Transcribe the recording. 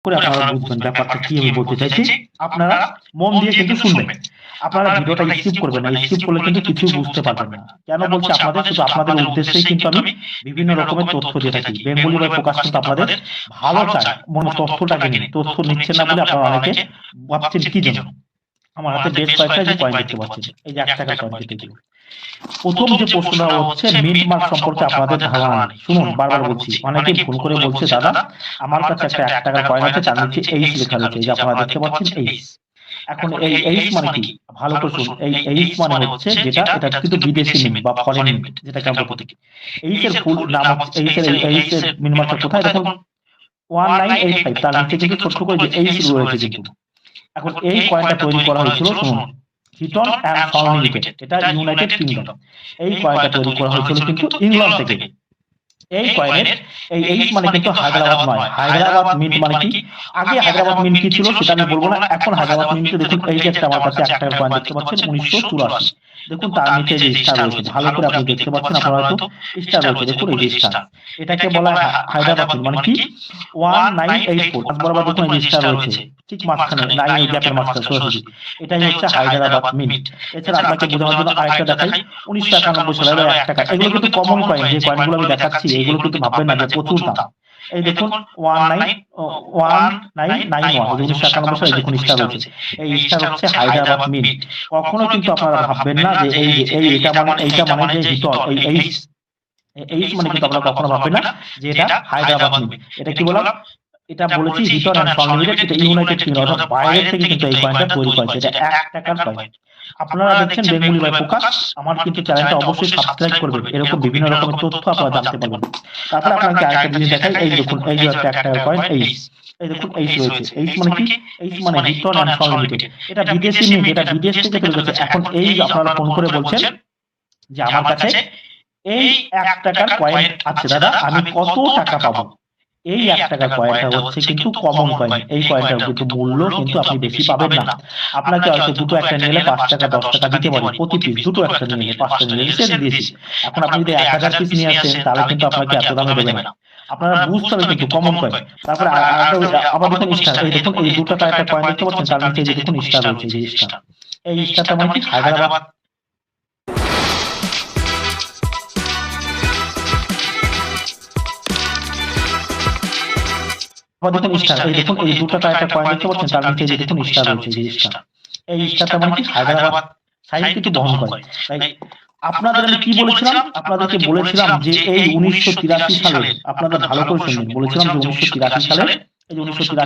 করে আপনারা বুঝবেন ব্যাপারটা কি আমি বলতে চাইছি। আপনারা মন দিয়ে কিন্তু শুনবেন। আপনারা ভিডিওটা স্কিপ করবেন না। স্কিপ করলে কিন্তু কিছুই বুঝতে পারবেন না। কেন বলছি আপনাদের? শুধু আপনাদের উদ্দেশ্যেই কিন্তু আমি বিভিন্ন রকমের তথ্য দিয়ে থাকি। বেঙ্গলি বাই ফোকাস কিন্তু আপনাদের ভালো চায়। মনে তথ্যটাকে নিন। তথ্য নিচ্ছেন না বলে আপনারা অনেকে ভাবছেন কি জন্য? আমার হাতে বেশ কয়েকটা যে কয়েন দেখতে পাচ্ছেন। এই যে ৳১ কয়েন কিন্তু এগুলো। প্রথম যে প্রশ্নটা হচ্ছে মিন্ট মার্ক সম্পর্কে আপনাদের ধারণা নেই। শুনুন বারবার বলছি। অনেকেই ভুল করে বলছে, দাদা আমার কাছে একটা ৳১ কয়েন আছে, তার নিচে এইচ লেখা রয়েছে। এই যে আপনারা দেখতে পাচ্ছেন এইচ। এখন এই এইচ মানে কি? ভালো করে শুনুন। এই এইচ মানে হচ্ছে এটা কিন্তু বিদেশি মিন্ট বা ফরেন মিন্ট যেটাকে আমরা বলি। এইচ এর ফুল নাম হচ্ছে এইচ এর মিন্ট মার্কটা কোথায় দেখুন 1985 তার নিচে কিন্তু ছোট্ট করে যে এইচ রয়েছে কিন্তু। এখন এই কয়েনটা তৈরি করা হয়েছিল শুনুন হিটন অ্যান্ড সন লিমিটেড, এটা ইউনাইটেড কিংডম। এই কয়েনটা তৈরি করা হয়েছিল কিন্তু ইংল্যান্ড থেকে। এই কয়েনের এই এইচ মানে কিন্তু হায়দ্রাবাদ নয়। হায়দ্রাবাদ মিন্ট মানে কি? আগে হায়দ্রাবাদ মিন্ট কি ছিল সেটা আমি বলবো না। এখন হায়দ্রাবাদ মিন্টে দেখুন এই যে একটা আমার কাছে ৳১ কয়েন দেখতে পাচ্ছেন ১৯৮৪। দেখুন তার নিচে যে স্টার রয়েছে ভালো করে আপনি দেখতে পাচ্ছেন, আপনারা হয়তো স্টার রয়েছে দেখুন এই যে স্টার। এটাকে বলা হয় হায়দ্রাবাদ মিন্ট মানে কি 1984 তার বরাবর দেখুন এই যে স্টার রয়েছে ঠিক মাঝখানে লাইন এই গ্যাপের মাঝখানে সোজাসুজি। এটাই হচ্ছে হায়দ্রাবাদ মিন্ট। এছাড়া আপনাকে বোঝানোর জন্য আরেকটা দেখাই ১৯৯১ সালের ৳১ এগুলো কিন্তু কমন কয়েন। যে কয়েনগুলো আমি দেখাচ্ছি এগুলো কিন্তু ভাববেন না যে প্রচুর দাম। এই দেখুন 1991 এই যে ১৯৯১ সালে দেখুন স্টার রয়েছে। এই স্টার হচ্ছে হায়দ্রাবাদ মিন্ট। কখনো কিন্তু আপনারা ভাববেন না যে এইটা মানে যে হিটন এই এইচ মানে কিন্তু আপনারা কখনো ভাববেন না যে এটা হায়দ্রাবাদ মিন্ট। এটা কি বললাম? এটা বলেছি হিটন অ্যান্ড সন লিমিটেড, এটা ইউনাইটেড কিংডম অর্থাৎ বাইরে থেকে কিন্তু এই কয়েনটা তৈরি করেছে। এটা ৳১ কয়েন। আপনারা দেখছেন বেঙ্গলি বাই ফোকাস। আমার কিন্তু চ্যানেলটা অবশ্যই সাবস্ক্রাইব করবেন। এরকম বিভিন্ন রকমের তথ্য আপনারা জানতে পারবেন। তারপরে আপনাকে আরেকটা জিনিস দেখাই। এই দেখুন এই যে একটা ৳১ কয়েন এইচ। এই দেখুন এইচ রয়েছে। এইচ মানে কি? এইচ মানে হিটন অ্যান্ড সন লিমিটেড। এটা বিদেশি মিন্ট, এটা বিদেশ থেকে তৈরি করেছে। এখন এই যে আপনারা ফোন করে বলছেন যে আমার কাছে এই ৳১ কয়েন আছে দাদা, আমি কত টাকা পাবো? এই ৳১ কয়েনটা হচ্ছে কিন্তু কমন কয়েন। এই কয়েনটার কিন্তু মূল্য কিন্তু আপনি বেশি পাবেন না। আপনাকে হয়তো দুটো একটা নিলে ৳৫, ৳১০ দিতে পারি প্রতি পিস। দুটো একটা নিলে ৫টা নিলে রিসেট দিয়েছি। এখন আপনি যদি ১০০০ পিস নিয়ে আসেন তাহলে কিন্তু আপনাকে এত দামে দেবে না। আপনারা বুঝতে হবে কিন্তু কমন কয়েন। তারপরে আবার দেখুন স্টার। এই দেখুন এই ৳২ একটা কয়েন দেখতে পাচ্ছেন, তার নিচে যে দেখুন স্টার রয়েছে এই যে স্টার। এই স্টারটা মানে কি? হায়দ্রাবাদ আবার দেখুন স্টার। এই দেখুন এই ৳২ একটা কয়েন দেখতে পাচ্ছেন, তার নিচে যে দেখুন স্টার রয়েছে এই যে স্টার। এই স্টারটা মানে কি? হায়দ্রাবাদ সাইন কিন্তু বহন করে। তাই আপনাদের আমি কি বলেছিলাম? আপনাদেরকে বলেছিলাম যে এই ১৯৮৩ সালে আপনারা ভালো করে শুনবেন। বলেছিলাম যে ১৯৮৩ সালে এই যে ১৯৮৩